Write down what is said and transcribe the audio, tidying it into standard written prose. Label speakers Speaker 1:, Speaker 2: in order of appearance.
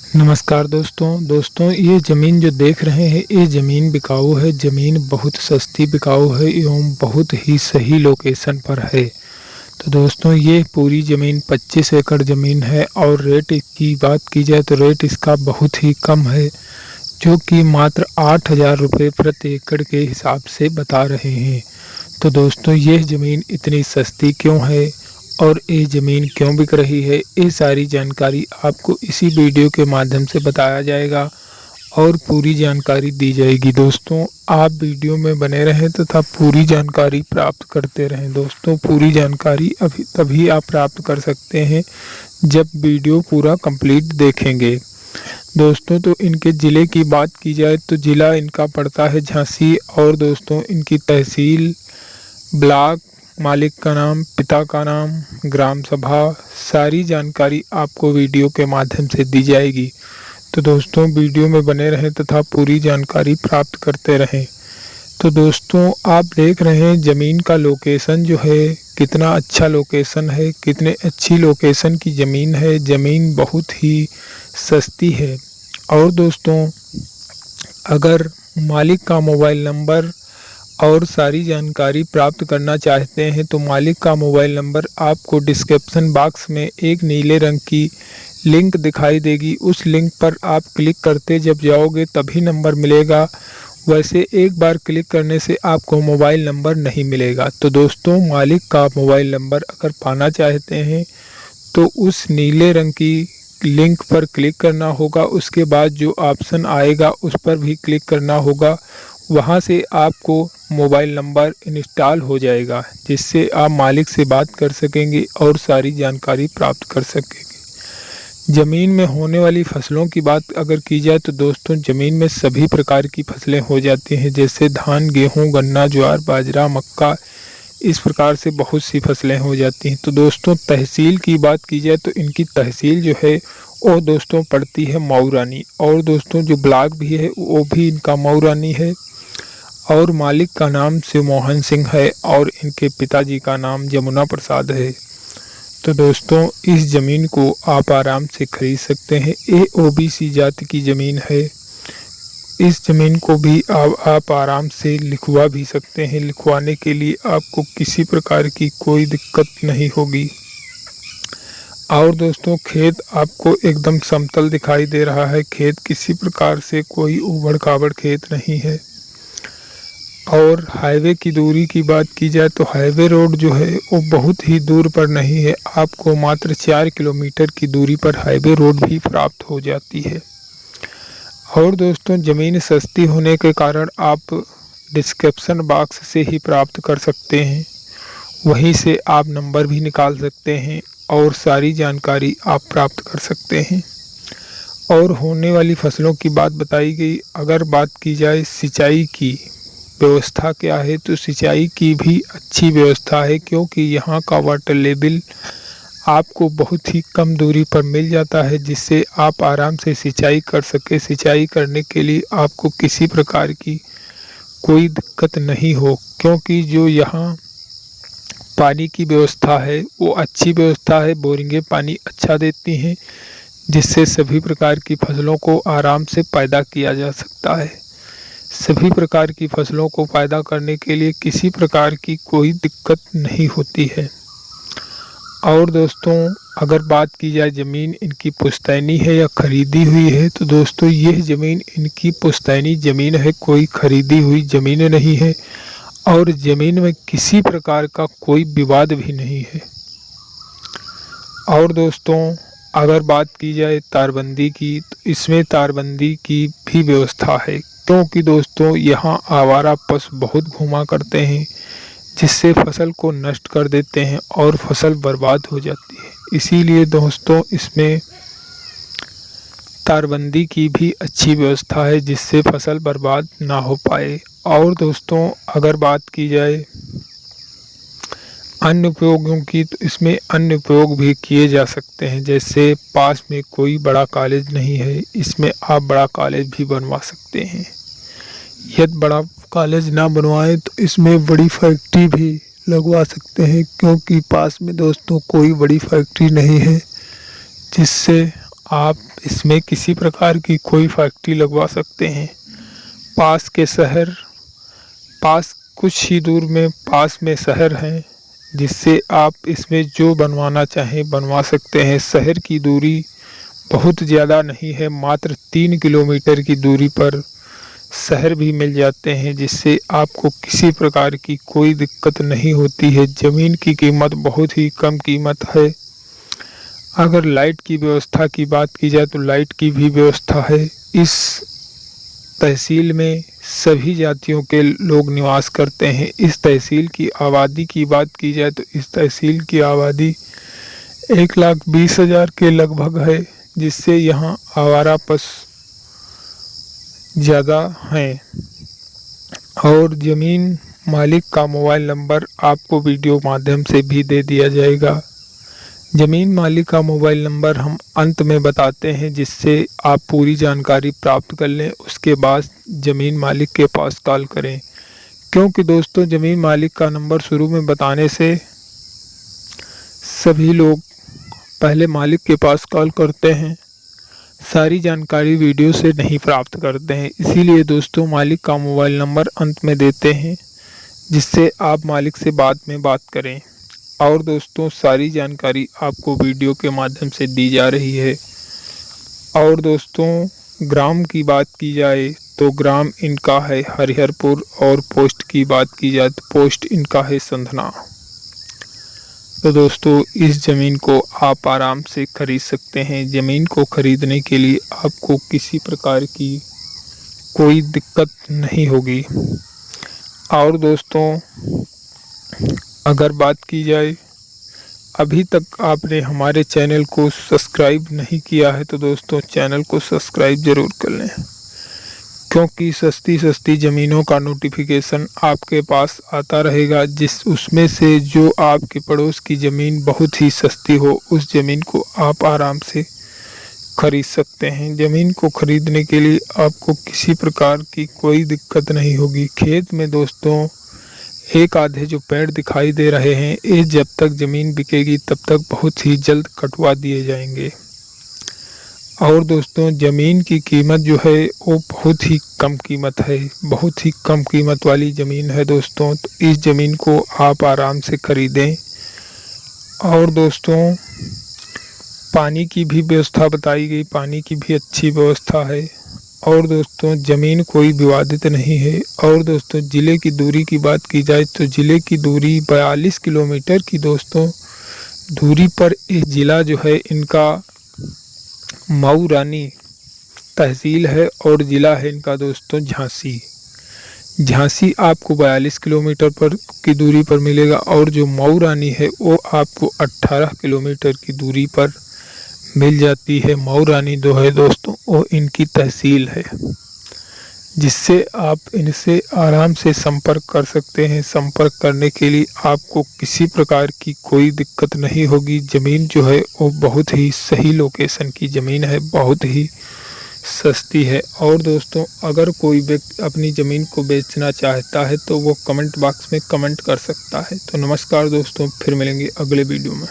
Speaker 1: नमस्कार दोस्तों ये ज़मीन जो देख रहे हैं ये ज़मीन बिकाऊ है। ज़मीन बहुत सस्ती बिकाऊ है एवं बहुत ही सही लोकेशन पर है। तो दोस्तों ये पूरी ज़मीन 25 एकड़ ज़मीन है और रेट की बात की जाए तो रेट इसका बहुत ही कम है, जो कि मात्र 8,000 रुपये प्रति एकड़ के हिसाब से बता रहे हैं। तो दोस्तों ये ज़मीन इतनी सस्ती क्यों है और ये ज़मीन क्यों बिक रही है, ये सारी जानकारी आपको इसी वीडियो के माध्यम से बताया जाएगा और पूरी जानकारी दी जाएगी। दोस्तों आप वीडियो में बने रहें तथा पूरी जानकारी प्राप्त करते रहें। दोस्तों पूरी जानकारी अभी तभी आप प्राप्त कर सकते हैं जब वीडियो पूरा कंप्लीट देखेंगे। दोस्तों तो इनके ज़िले की बात की जाए तो ज़िला इनका पड़ता है झांसी और दोस्तों इनकी तहसील, ब्लॉक, मालिक का नाम, पिता का नाम, ग्राम सभा, सारी जानकारी आपको वीडियो के माध्यम से दी जाएगी। तो दोस्तों वीडियो में बने रहें तथा पूरी जानकारी प्राप्त करते रहें। तो दोस्तों आप देख रहे हैं ज़मीन का लोकेशन जो है कितना अच्छा लोकेशन है, कितने अच्छी लोकेशन की ज़मीन है। ज़मीन बहुत ही सस्ती है। और दोस्तों अगर मालिक का मोबाइल नंबर और सारी जानकारी प्राप्त करना चाहते हैं तो मालिक का मोबाइल नंबर आपको डिस्क्रिप्शन बॉक्स में एक नीले रंग की लिंक दिखाई देगी। उस लिंक पर आप क्लिक करते जब जाओगे तभी नंबर मिलेगा। वैसे एक बार क्लिक करने से आपको मोबाइल नंबर नहीं मिलेगा। तो दोस्तों मालिक का मोबाइल नंबर अगर पाना चाहते हैं तो उस नीले रंग की लिंक पर क्लिक करना होगा। उसके बाद जो ऑप्शन आएगा उस पर भी क्लिक करना होगा। वहां से आपको मोबाइल नंबर इंस्टॉल हो जाएगा, जिससे आप मालिक से बात कर सकेंगे और सारी जानकारी प्राप्त कर सकेंगे। ज़मीन में होने वाली फसलों की बात अगर की जाए तो दोस्तों ज़मीन में सभी प्रकार की फसलें हो जाती हैं, जैसे धान, गेहूं, गन्ना, ज्वार, बाजरा, मक्का, इस प्रकार से बहुत सी फसलें हो जाती हैं। तो दोस्तों तहसील की बात की जाए तो इनकी तहसील जो है वो दोस्तों पड़ती है मऊरानी। और दोस्तों जो ब्लॉक भी है वो भी इनका मऊरानी है और मालिक का नाम शिवमोहन सिंह है और इनके पिताजी का नाम जमुना प्रसाद है। तो दोस्तों इस ज़मीन को आप आराम से खरीद सकते हैं। ये ओबीसी जाति की ज़मीन है। इस ज़मीन को भी आप आराम से लिखवा भी सकते हैं। लिखवाने के लिए आपको किसी प्रकार की कोई दिक्कत नहीं होगी। और दोस्तों खेत आपको एकदम समतल दिखाई दे रहा है। खेत किसी प्रकार से कोई उबड़ खाबड़ खेत नहीं है। और हाईवे की दूरी की बात की जाए तो हाईवे रोड जो है वो बहुत ही दूर पर नहीं है। आपको मात्र 4 किलोमीटर की दूरी पर हाईवे रोड भी प्राप्त हो जाती है। और दोस्तों ज़मीन सस्ती होने के कारण आप डिस्क्रिप्शन बॉक्स से ही प्राप्त कर सकते हैं। वहीं से आप नंबर भी निकाल सकते हैं और सारी जानकारी आप प्राप्त कर सकते हैं। और होने वाली फसलों की बात बताई गई। अगर बात की जाए सिंचाई की व्यवस्था क्या है तो सिंचाई की भी अच्छी व्यवस्था है, क्योंकि यहाँ का वाटर लेवल आपको बहुत ही कम दूरी पर मिल जाता है, जिससे आप आराम से सिंचाई कर सके। सिंचाई करने के लिए आपको किसी प्रकार की कोई दिक्कत नहीं हो, क्योंकि जो यहाँ पानी की व्यवस्था है वो अच्छी व्यवस्था है। बोरिंगें पानी अच्छा देती हैं, जिससे सभी प्रकार की फसलों को आराम से पैदा किया जा सकता है। सभी प्रकार की फसलों को पैदा करने के लिए किसी प्रकार की कोई दिक्कत नहीं होती है। और दोस्तों अगर बात की जाए ज़मीन इनकी पुश्तैनी है या खरीदी हुई है तो दोस्तों यह ज़मीन इनकी पुश्तैनी ज़मीन है, कोई खरीदी हुई ज़मीन नहीं है। और ज़मीन में किसी प्रकार का कोई विवाद भी नहीं है। और दोस्तों अगर बात की जाए तारबंदी की तो इसमें तारबंदी की भी व्यवस्था है, क्योंकि दोस्तों यहाँ आवारा पशु बहुत घुमा करते हैं, जिससे फसल को नष्ट कर देते हैं और फसल बर्बाद हो जाती है। इसीलिए दोस्तों इसमें तारबंदी की भी अच्छी व्यवस्था है, जिससे फसल बर्बाद ना हो पाए। और दोस्तों अगर बात की जाए अन्य उपयोगों की तो इसमें अन्य उपयोग भी किए जा सकते हैं, जैसे पास में कोई बड़ा कॉलेज नहीं है, इसमें आप बड़ा कॉलेज भी बनवा सकते हैं। यदि बड़ा कॉलेज ना बनवाएं तो इसमें बड़ी फैक्ट्री भी लगवा सकते हैं, क्योंकि पास में दोस्तों कोई बड़ी फैक्ट्री नहीं है, जिससे आप इसमें किसी प्रकार की कोई फैक्ट्री लगवा सकते हैं। पास के शहर, पास कुछ ही दूर में पास में शहर हैं, जिससे आप इसमें जो बनवाना चाहें बनवा सकते हैं। शहर की दूरी बहुत ज़्यादा नहीं है, मात्र 3 किलोमीटर की दूरी पर शहर भी मिल जाते हैं, जिससे आपको किसी प्रकार की कोई दिक्कत नहीं होती है। ज़मीन की कीमत बहुत ही कम कीमत है। अगर लाइट की व्यवस्था की बात की जाए तो लाइट की भी व्यवस्था है। इस तहसील में सभी जातियों के लोग निवास करते हैं। इस तहसील की आबादी की बात की जाए तो इस तहसील की आबादी 1,20,000 के लगभग है, जिससे यहाँ आवारा पशु ज़्यादा हैं। और ज़मीन मालिक का मोबाइल नंबर आपको वीडियो माध्यम से भी दे दिया जाएगा। ज़मीन मालिक का मोबाइल नंबर हम अंत में बताते हैं, जिससे आप पूरी जानकारी प्राप्त कर लें। उसके बाद ज़मीन मालिक के पास कॉल करें, क्योंकि दोस्तों ज़मीन मालिक का नंबर शुरू में बताने से सभी लोग पहले मालिक के पास कॉल करते हैं, सारी जानकारी वीडियो से नहीं प्राप्त करते हैं। इसीलिए दोस्तों मालिक का मोबाइल नंबर अंत में देते हैं, जिससे आप मालिक से बाद में बात करें। और दोस्तों सारी जानकारी आपको वीडियो के माध्यम से दी जा रही है। और दोस्तों ग्राम की बात की जाए तो ग्राम इनका है हरिहरपुर, और पोस्ट की बात की जाए तो पोस्ट इनका है संधना। तो दोस्तों इस ज़मीन को आप आराम से खरीद सकते हैं। ज़मीन को खरीदने के लिए आपको किसी प्रकार की कोई दिक्कत नहीं होगी। और दोस्तों अगर बात की जाए, अभी तक आपने हमारे चैनल को सब्सक्राइब नहीं किया है तो दोस्तों चैनल को सब्सक्राइब ज़रूर कर लें, क्योंकि सस्ती सस्ती ज़मीनों का नोटिफिकेशन आपके पास आता रहेगा। उसमें से जो आपके पड़ोस की ज़मीन बहुत ही सस्ती हो, उस ज़मीन को आप आराम से खरीद सकते हैं। ज़मीन को खरीदने के लिए आपको किसी प्रकार की कोई दिक्कत नहीं होगी। खेत में दोस्तों एक आधे जो पेड़ दिखाई दे रहे हैं, ये जब तक ज़मीन बिकेगी तब तक बहुत ही जल्द कटवा दिए जाएंगे। और दोस्तों ज़मीन की कीमत जो है वो बहुत ही कम कीमत है, बहुत ही कम कीमत वाली ज़मीन है दोस्तों। तो इस ज़मीन को आप आराम से खरीदें। और दोस्तों पानी की भी व्यवस्था बताई गई, पानी की भी अच्छी व्यवस्था है। और दोस्तों ज़मीन कोई विवादित नहीं है। और दोस्तों ज़िले की दूरी की बात की जाए तो ज़िले की दूरी 42 किलोमीटर की दोस्तों दूरी पर ये ज़िला जो है इनका मऊ रानी तहसील है, और ज़िला है इनका दोस्तों झांसी। झांसी आपको 42 किलोमीटर पर की दूरी पर मिलेगा, और जो मऊ रानी है वो आपको 18 किलोमीटर की दूरी पर मिल जाती है। मऊ रानी जो है दोस्तों वो इनकी तहसील है, जिससे आप इनसे आराम से संपर्क कर सकते हैं। संपर्क करने के लिए आपको किसी प्रकार की कोई दिक्कत नहीं होगी। ज़मीन जो है वो बहुत ही सही लोकेशन की ज़मीन है, बहुत ही सस्ती है। और दोस्तों अगर कोई व्यक्ति अपनी ज़मीन को बेचना चाहता है तो वो कमेंट बॉक्स में कमेंट कर सकता है। तो नमस्कार दोस्तों, फिर मिलेंगे अगले वीडियो में।